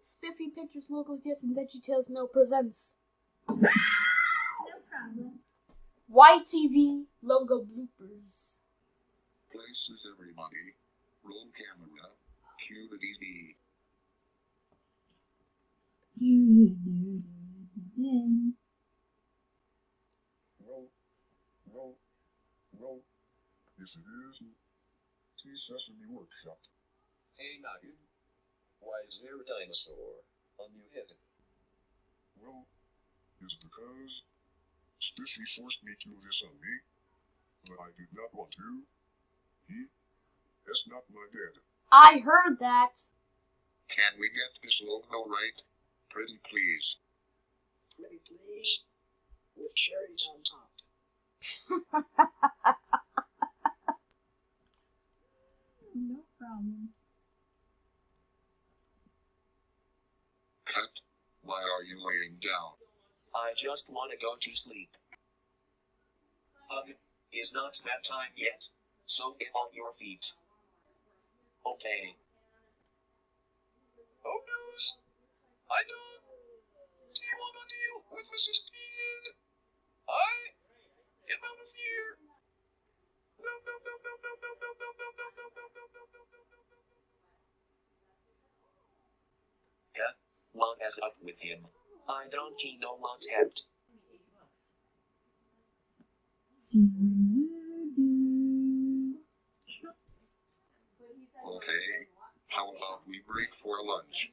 Spiffy Pictures Logos Yes and VeggieTales No presents No problem. YTV logo bloopers. Places everybody. Roll camera. Cue the DV. Roll. Yes, it is. Sesame Workshop. Hey, Noggin. Why is there a dinosaur on New Heaven? Well, it's because Spiffy forced me to this on me, but I did not want to. That's not my dad. I heard that. Can we get this logo right? Pretty please. Pretty please. With cherries on top. No problem. Cut. Why are you laying down? I just want to go to sleep. Is not that time yet, so get on your feet. Okay. Oh no! I don't. Do you want to deal with Mrs. Kid? I am out of here. Yeah, what is up with him? I don't know what happened. Okay. How about we break for lunch?